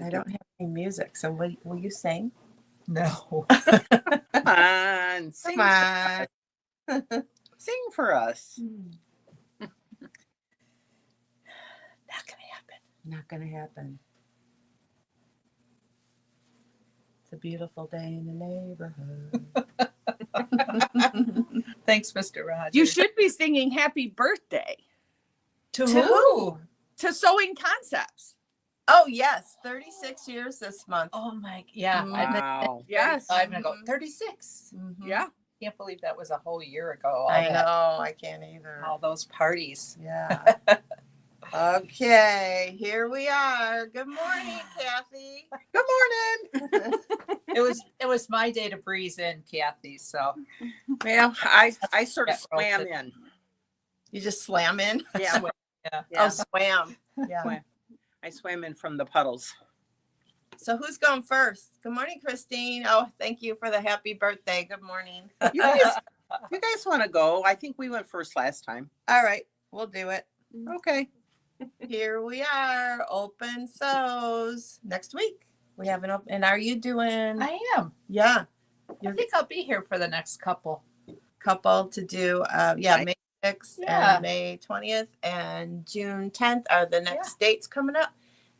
I don't have any music, so will you sing? No. Come on, Come on. sing for us. Not gonna happen. Not gonna happen. It's a beautiful day in the neighborhood. Thanks, Mr. Rogers. You should be singing happy birthday To To who? to Sewing Concepts. Oh yes, 36 years this month. Oh my, yeah. Mm. I've been Wow. Yes. I'm gonna go Mhm. 36. Mhm. Yeah. Can't believe that was a whole year ago. All I that- know. I can't either. all those parties. Yeah. Okay, here we are. Good morning, Kathy. Good morning. It was my day to breeze in, Kathy. So Well, I sort of Get swam roasted. in. You just slam in? Yeah. yeah. Yeah. Oh, swam. Yeah. Swam. I swam in from the puddles. So who's going first? Good morning, Christine. Oh, thank you for the happy birthday. Good morning. You guys want to go? I think we went first last time. All right, we'll do it. Okay. Here we are, open sews. Next week we have an open. And are you doing? I am. Yeah, I think I'll be here for the next couple. couple to do. Right. May 6th Yeah. and May 20th and June 10th are the next dates coming up.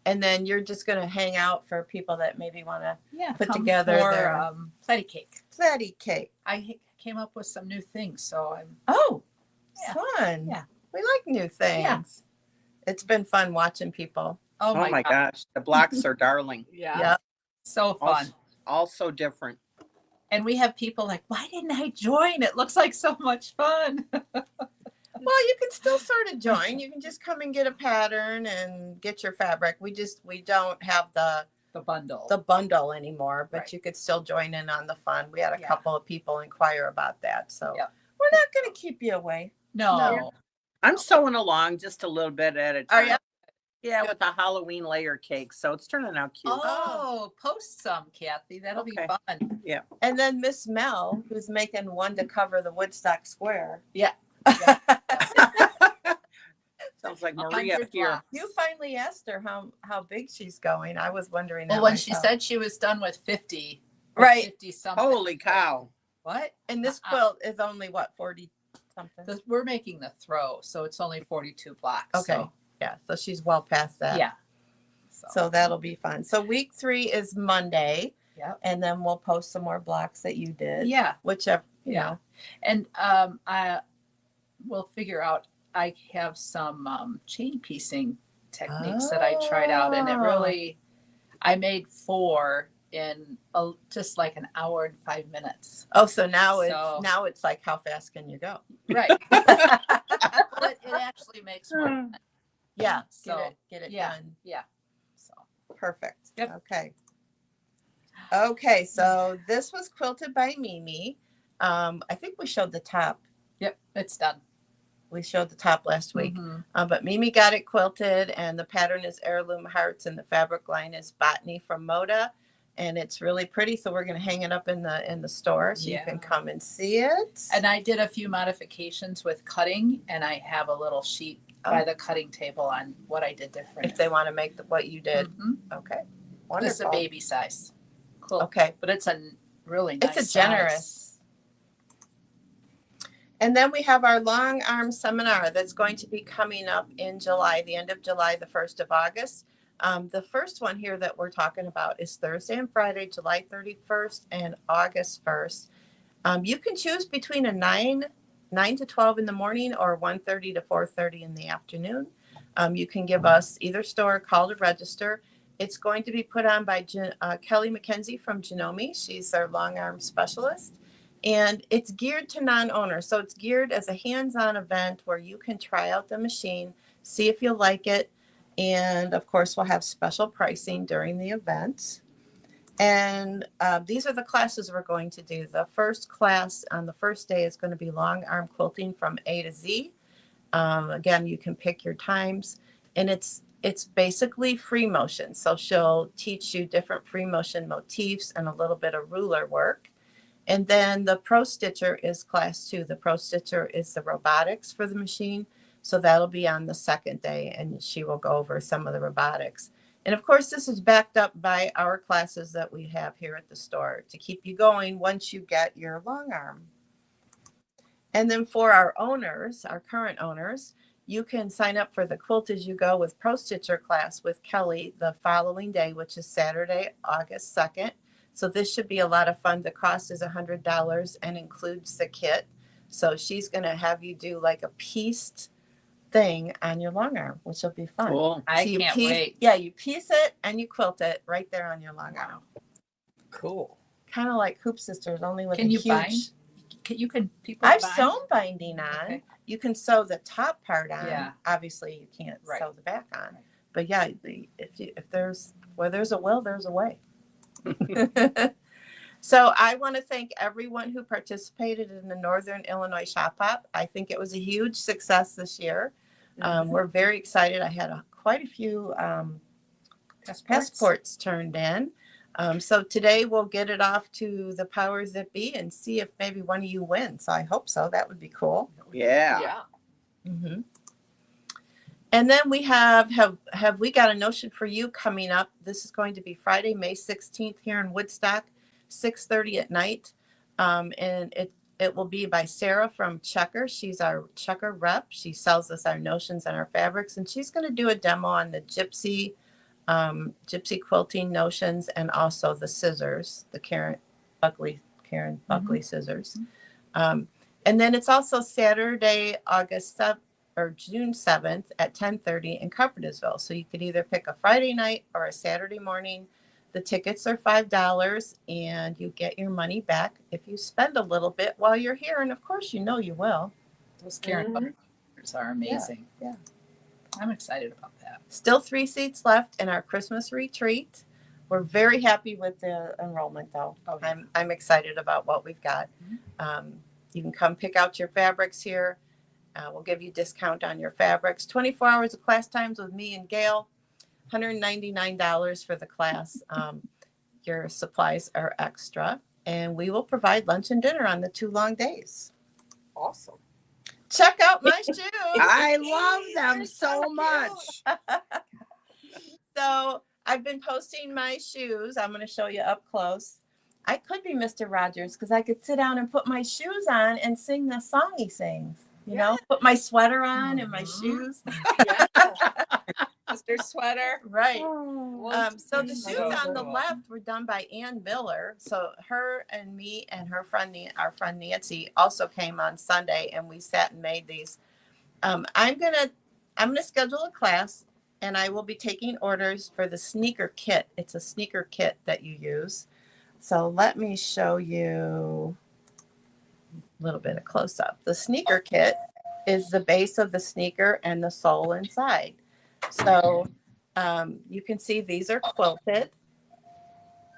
And then you're just gonna hang out for people that maybe want to Yeah. Put come together for, their- Platy cake. platy cake. I came up with some new things, so I'm. Oh, Yeah. fun. Yeah. We like new things. It's been fun watching people. Oh, Oh my gosh. The blocks are darling. Yeah. Yep. So All, fun. all so different. And we have people like, why didn't I join? It looks like so much fun. Well, you can still sort of join. You can just come and get a pattern and get your fabric. We don't have the The bundle anymore, but Right. you could still join in on the fun. We had a Yeah. couple of people inquire about that. So Yep. we're not going to keep you away. No. I'm sewing along just a little bit at a Are time. you? Yeah, with a Halloween layer cake. So it's turning out cute. Oh, post some, Kathy. That'll Okay. be fun. And then Miss Mel, who's making one to cover the Woodstock Square. Yeah. Sounds like 100 Maria here. blocks. You finally asked her how big she's going. I was wondering that Well, when she myself. said she was done with 50, or Right. 50 something. Holy cow. What? And this quilt is only what, 40 something? We're making the throw, so it's only 42 blocks. Okay. So, Yeah, so she's well past that. yeah. So that'll be fun. So week 3 is Monday. Yep. And then we'll post some more blocks that you did. Yeah. Whichever, you Yeah. know. And I will figure out. I have some chain piecing techniques that I tried out, and it Oh. really. I made 4 in just like an hour and 5 minutes. Oh, so now So- it's like how fast can you go? Right. But it actually makes more. sense. Yeah. So, Get it yeah. done. Yeah. So Perfect. Yep. Okay. Okay, so this was quilted by Mimi. I think we showed the top. yep, it's done. We showed the top last week. Mhm. But Mimi got it quilted, and the pattern is Heirloom Hearts, and the fabric line is Botany from Moda, and it's really pretty. So we're going to hang it up in the store so you can Yeah. come and see it. And I did a few modifications with cutting, and I have a little sheet by the cutting table on what I did different. if they want to make what you did, Mhm. okay, This is a wonderful. baby size. Cool. Okay, But it's a really nice it's a generous. size. And then we have our long arm seminar that's going to be coming up in July, the end of July, the 1st of August. The first one here that we're talking about is Thursday and Friday, July 31st and August 1st. You can choose between a 9 to 12 in the morning or 1:30 to 4:30 in the afternoon. You can give us either store, call to register. It's going to be put on by Kelly McKenzie from Janome. She's our long arm specialist. And it's geared to non-owners. So it's geared as a hands-on event where you can try out the machine, see if you like it. And of course, we'll have special pricing during the event. And these are the classes we're going to do. The first class on the first day is going to be long arm quilting from A to Z. Again, you can pick your times. And it's basically free motion. So she'll teach you different free motion motifs and a little bit of ruler work. And then the Pro Stitcher is class 2. The Pro Stitcher is the robotics for the machine. So that'll be on the second day, and she will go over some of the robotics. And of course, this is backed up by our classes that we have here at the store to keep you going once you get your long arm. And then for our owners, our current owners, you can sign up for the Quilt As You Go with Pro Stitcher class with Kelly the following day, which is Saturday, August 2nd. So this should be a lot of fun. The cost is $100 and includes the kit. So she's going to have you do like a pieced thing on your long arm, which will be fun. Cool. I So you can't piece, wait. Yeah, you piece it and you quilt it right there on your long arm. Cool. Kind of like Hoop Sisters, only with Can a you huge. bind? You can people I've bind? sewn binding on. Okay. You can sew the top part on. Yeah. Obviously, you can't Right. sew the back on. Right. But yeah, if there's where there's a will, there's a way. So I want to thank everyone who participated in the Northern Illinois Shop Hop. I think it was a huge success this year. We're very excited. I had quite a few passports turned in. So today we'll get it off to the powers that be and see if maybe one of you wins. So I hope so. That would be cool. Yeah. Mm-hmm. And then we have we got a notion for you coming up. This is going to be Friday, May 16th here in Woodstock, 6:30 at night. And it will be by Sarah from Checker. She's our Checker rep. She sells us our notions and our fabrics, and she's going to do a demo on the gypsy quilting notions and also the scissors, the Karen Buckley scissors. And then it's also Saturday, June 7th at 10:30 in Carpentersville. So you could either pick a Friday night or a Saturday morning. The tickets are $5 and you get your money back if you spend a little bit while you're here. And of course, you know you will. Those Karen butters are amazing. Yeah. I'm excited about that. Still 3 seats left in our Christmas retreat. We're very happy with the enrollment, though. Oh, yeah. I'm excited about what we've got. You can come pick out your fabrics here. We'll give you a discount on your fabrics. 24 hours of class times with me and Gail. $199 for the class. Your supplies are extra. And we will provide lunch and dinner on the 2 long days. Awesome. Check out my shoes. I love them so much. So I've been posting my shoes. I'm going to show you up close. I could be Mr. Rogers because I could sit down and put my shoes on and sing the song he sings. You know, put my sweater on and my shoes. Mr. Sweater. Right. Oh, So the shoes on the left were done by Ann Miller. So her and me and her friend, our friend Nancy, also came on Sunday, and we sat and made these. I'm gonna schedule a class, and I will be taking orders for the sneaker kit. It's a sneaker kit that you use. So let me show you a little bit of close up. The sneaker kit is the base of the sneaker and the sole inside. So you can see these are quilted.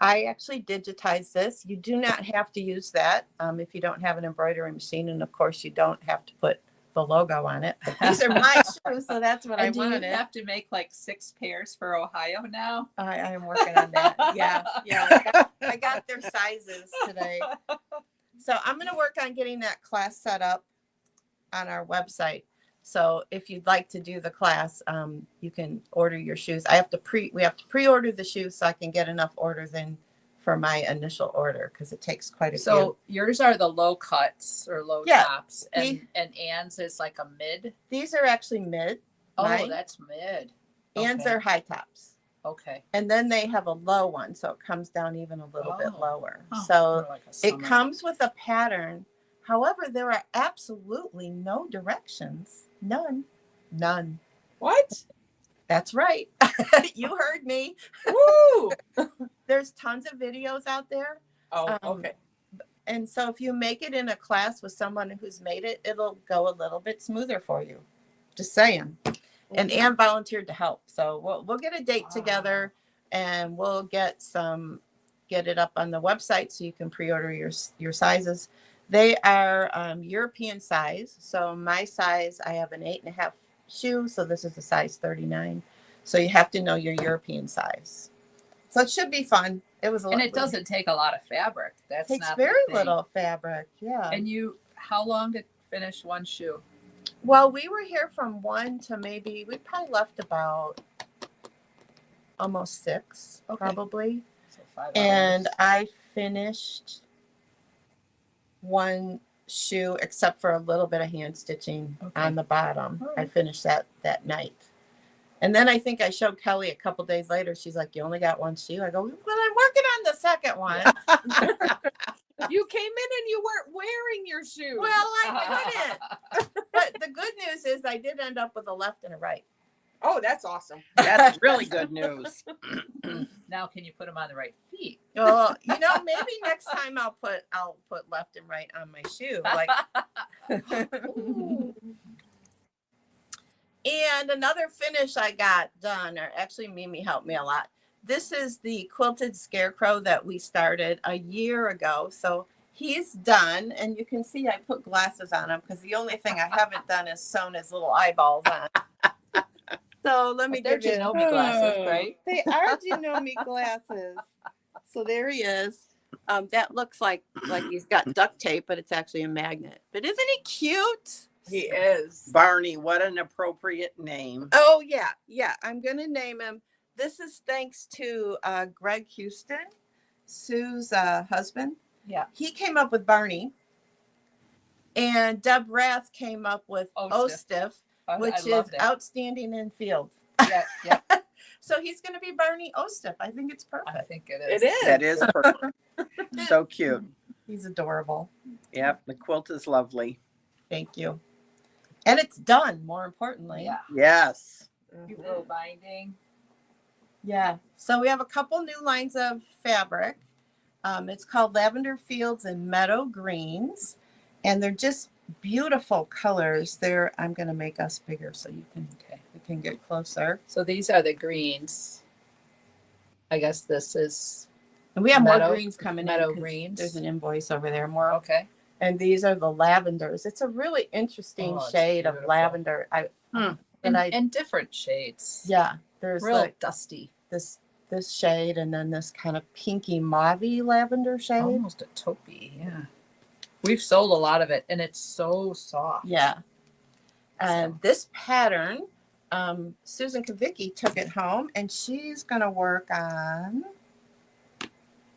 I actually digitized this. You do not have to use that if you don't have an embroidery machine. And of course, you don't have to put the logo on it. But these are my shoes, so that's what I And do you wanted. have to make like 6 pairs for Ohio now? I am working on that. Yeah. I got their sizes today. So I'm going to work on getting that class set up on our website. So if you'd like to do the class, you can order your shoes. We have to pre-order the shoes so I can get enough orders in for my initial order because it takes quite a few. So yours are the low cuts or low Yeah. tops, and Ann's is like a mid. These are actually mid. Oh, Mine. that's mid. Ann's Okay. are high tops. Okay. And then they have a low one, so it comes down even a little bit Oh. lower. Oh, So more like a it summer. comes with a pattern. However, there are absolutely no directions. None. what? That's right. You heard me. Woo! There's tons of videos out there. Oh, Um, okay. And so if you make it in a class with someone who's made it, it'll go a little bit smoother for you. Just saying. And Anne volunteered to help. So we'll get a date together and we'll get it up on the website so you can pre-order your sizes. They are European size. So my size, I have an 8.5 shoe. So this is a size 39. So you have to know your European size. So it should be fun. It was a And it doesn't take a lot of fabric. That's takes not the very thing. little fabric. Yeah. And how long to finish one shoe? Well, we were here from 1 to maybe, we probably left about almost 6, Okay. probably. So 5 And hours. I finished one shoe except for a little bit of hand stitching Okay. on the bottom. All I right. finished that night. And then I think I showed Kelly a couple days later. She's like, "You only got one shoe?" I go, "Well, I'm working on the second one." You came in and you weren't wearing your shoes. Well, I couldn't. But the good news is I did end up with a left and a right. Oh, that's awesome. That's really good news. Now, can you put them on the right feet? Well, maybe next time I'll put left and right on my shoe. Like, and another finish I got done, or actually Mimi helped me a lot. This is the quilted scarecrow that we started a year ago. So he's done, and you can see I put glasses on him because the only thing I haven't done is sewn his little eyeballs on. So let me They're give you. Janome glasses, right? They are Janome glasses. So there he is. That looks like he's got duct tape, but it's actually a magnet. But isn't he cute? He is. Barney, what an appropriate name. Oh yeah. I'm gonna name him. This is thanks to Greg Houston, Sue's husband. Yeah. He came up with Barney, and Deb Rath came up with Ostiff, which I is love that. outstanding in field. Yeah. So he's going to be Barney Ostiff. I think it's I perfect. think it is. It is. That is perfect. So cute. He's adorable. Yep, the quilt is lovely. Thank you. And it's done, more importantly. Yeah. Yes. Cute little binding. Yeah. So we have a couple new lines of fabric. It's called Lavender Fields and Meadow Greens. And they're just beautiful colors. I'm going to make us bigger so you can get closer. So these are the greens. I guess this is And we have Meadow- more greens coming meadow in. 'Cause greens. There's an invoice over there. More. okay. And these are the lavenders. It's a really interesting Oh, it's shade of beautiful. lavender. And different shades. Yeah, there's Real like dusty. this shade and then this kind of pinky mauvey lavender shade. Almost a taupey. Yeah. We've sold a lot of it, and it's so soft. Yeah. And this pattern, Susan Kavicki took it home and she's going to work on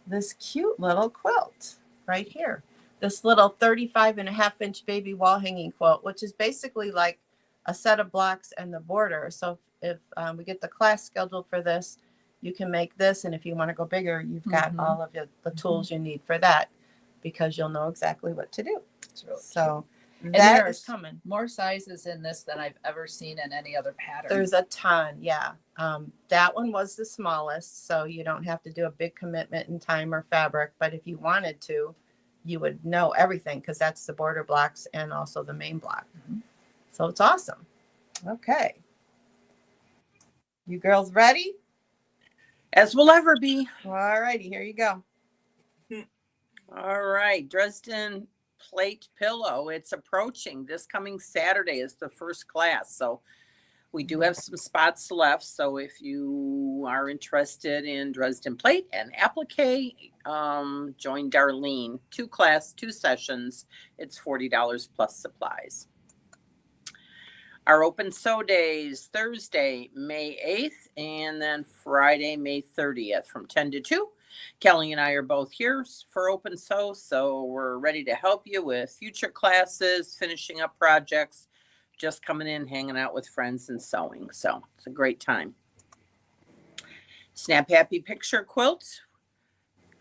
this cute little quilt right here. This little 35.5-inch baby wall hanging quilt, which is basically like a set of blocks and the border. So if we get the class scheduled for this, you can make this. And if you want to go bigger, you've got Mhm. all of the tools you need for that because you'll know exactly what to do. It's really So And that there's is coming. more sizes in this than I've ever seen in any other pattern. There's a ton, yeah. That one was the smallest, so you don't have to do a big commitment in time or fabric. But if you wanted to, you would know everything because that's the border blocks and also the main block. Mhm. So it's awesome. Okay. You girls ready? As will ever be. All righty, here you go. All right, Dresden Plate Pillow. It's approaching. This coming Saturday is the first class. So we do have some spots left. So if you are interested in Dresden Plate and applique, join Darlene. 2 sessions. It's $40 plus supplies. Our open sew days, Thursday, May 8th, and then Friday, May 30th from 10 to 2. Kelly and I are both here for open sew, so we're ready to help you with future classes, finishing up projects, just coming in, hanging out with friends and sewing. So it's a great time. Snap Happy Picture Quilt.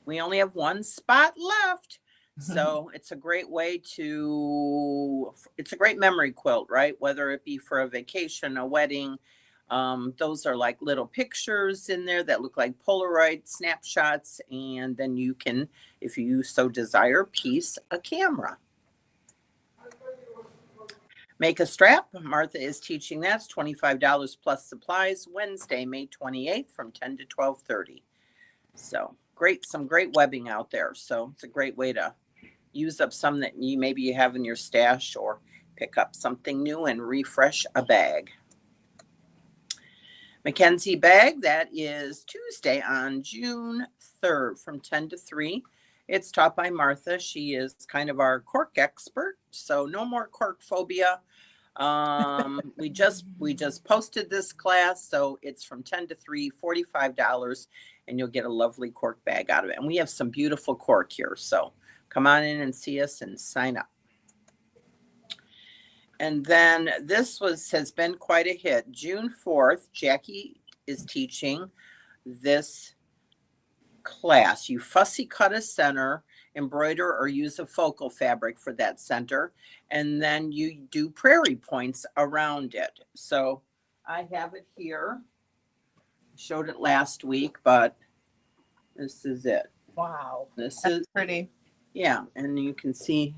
We only have one spot left. So it's a great way it's a great memory quilt, right? Whether it be for a vacation, a wedding. Those are like little pictures in there that look like Polaroid snapshots. And then you can, if you so desire, piece a camera. Make a strap. Martha is teaching that. It's $25 plus supplies. Wednesday, May 28th from 10 to 12:30. So some great webbing out there. So it's a great way to use up some that maybe you have in your stash or pick up something new and refresh a bag. Mackenzie Bag, that is Tuesday on June 3rd from 10 to 3. It's taught by Martha. She is kind of our cork expert, so no more cork phobia. We just posted this class, so it's from 10 to 3, $45, and you'll get a lovely cork bag out of it. And we have some beautiful cork here, so come on in and see us and sign up. And then this has been quite a hit. June 4th, Jackie is teaching this class. You fussy cut a center, embroider or use a focal fabric for that center, and then you do prairie points around it. So I have it here. Showed it last week, but this is it. Wow. This That's is, pretty. yeah, and you can see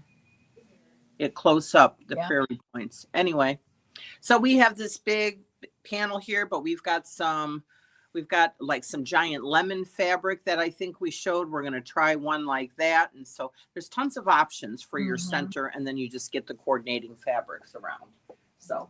it close up, the Yeah. prairie points. Anyway, so we have this big panel here, but we've got like some giant lemon fabric that I think we showed. We're going to try one like that. And so there's tons of options for your Mhm. center, and then you just get the coordinating fabrics around. So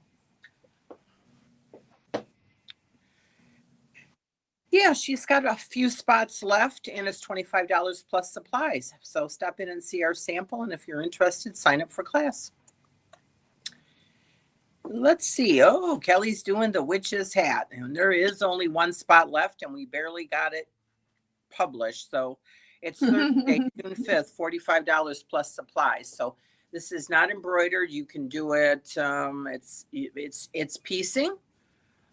yeah, she's got a few spots left, and it's $25 plus supplies. So stop in and see our sample, and if you're interested, sign up for class. Let's see. Oh, Kelly's doing the witch's hat, and there is only one spot left, and we barely got it published. So it's Thursday, June 5th, $45 plus supplies. So this is not embroidered. You can do it. It's piecing.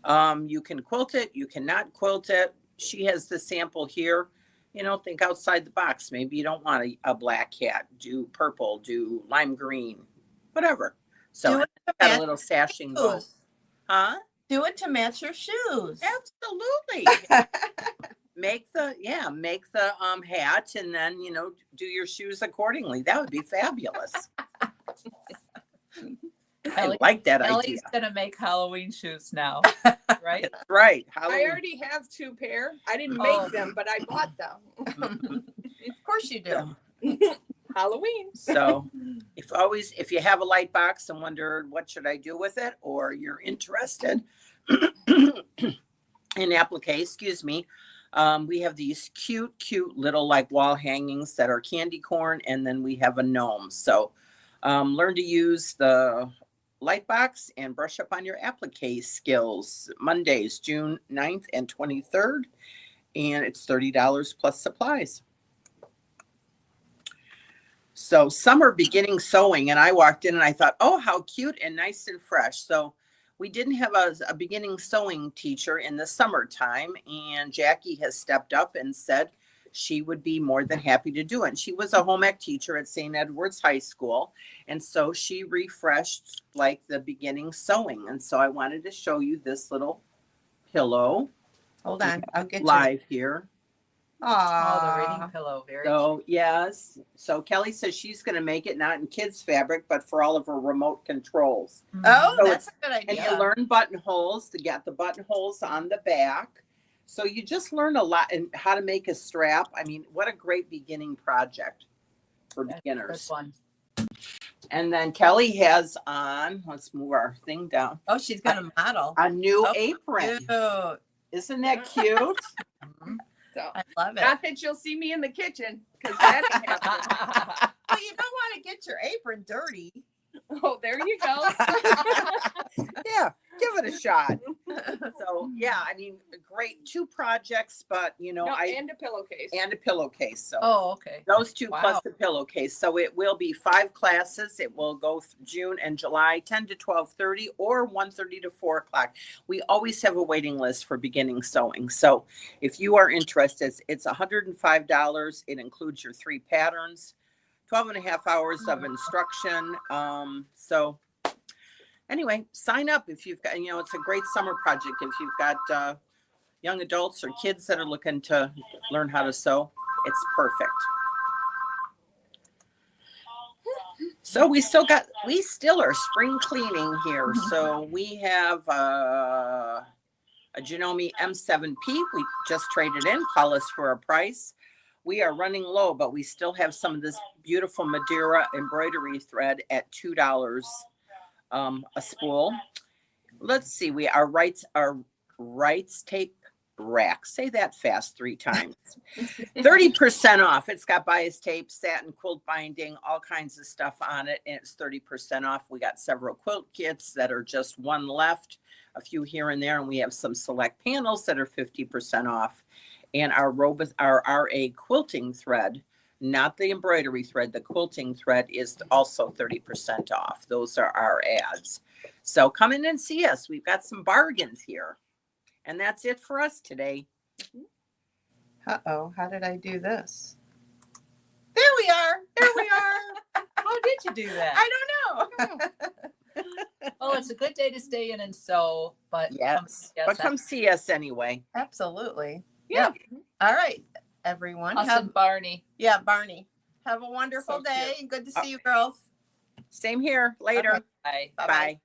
You can quilt it. You cannot quilt it. She has the sample here. You know, think outside the box. Maybe you don't want a black hat. Do purple. Do lime green. Whatever. So Do it to got a match little sashing bow. shoes. Huh? Do it to match your shoes. Absolutely. Make the hat, and then do your shoes accordingly. That would be fabulous. I Ellie- like that idea. Ellie's gonna make Halloween shoes now, right? That's right. I Halloween. already have 2 pair. I didn't Oh. make them, but I bought them. Of course you do. Halloween. So if you have a light box and wondered what should I do with it, or you're interested in applique, we have these cute little like wall hangings that are candy corn, and then we have a gnome. So learn to use the light box and brush up on your applique skills. Mondays, June 9th and 23rd, and it's $30 plus supplies. So summer beginning sewing, and I walked in and I thought, oh, how cute and nice and fresh. So we didn't have a beginning sewing teacher in the summertime, and Jackie has stepped up and said she would be more than happy to do it. And she was a home ec teacher at St. Edward's High School, and so she refreshed like the beginning sewing. And so I wanted to show you this little pillow Hold on. I'll get you. live here. Oh, the Aw. reading pillow, very. So yes, so Kelly says she's going to make it not in kids fabric, but for all of her remote controls. Mhm. Oh, So that's a good And idea. you learn buttonholes to get the buttonholes on the back. So you just learn a lot and how to make a strap. I mean, what a great beginning project for That's a good beginners. one. And then Kelly has on, let's move our thing down, Oh, she's gonna model. a new Oh, apron. Cute. Isn't that cute? Mhm. So, I love it. not that you'll see me in the kitchen, because that ain't happening. Well, you don't want to get your apron dirty. Oh, there you go. Yeah, give it a shot. So yeah, I mean, great 2 projects, but No, and a pillowcase. and a pillowcase. So Oh, okay. those 2 Wow. plus the pillowcase. So it will be 5 classes. It will go June and July, 10 to 12:30 or 1:30 to 4 o'clock. We always have a waiting list for beginning sewing. So if you are interested, it's $105. It includes your 3 patterns, 12 and a half hours of instruction. So anyway, sign up if you've got, it's a great summer project. If you've got young adults or kids that are looking to learn how to sew, it's perfect. So we still are spring cleaning here. So we have a Janome M7P. We just traded in. Call us for a price. We are running low, but we still have some of this beautiful Madeira embroidery thread at $2 a spool. Let's see. Our rights tape rack. Say that fast 3 times. 30% off. It's got bias tape, satin quilt binding, all kinds of stuff on it, and it's 30% off. We got several quilt kits that are just one left, a few here and there, and we have some select panels that are 50% off. And our RA quilting thread, not the embroidery thread, the quilting thread is also 30% off. Those are our ads. So come in and see us. We've got some bargains here. And that's it for us today. Uh-oh, how did I do this? There we are. There we are. How did you do that? I don't know. Well, it's a good day to stay in and sew, but Yes. But come see us anyway. Absolutely. Yeah. Yep. All right, everyone. us and Barney. Yeah, Barney. Have a wonderful So day cute. and good to see you girls. Same here. Later. Okay. Bye. Bye-bye. Bye.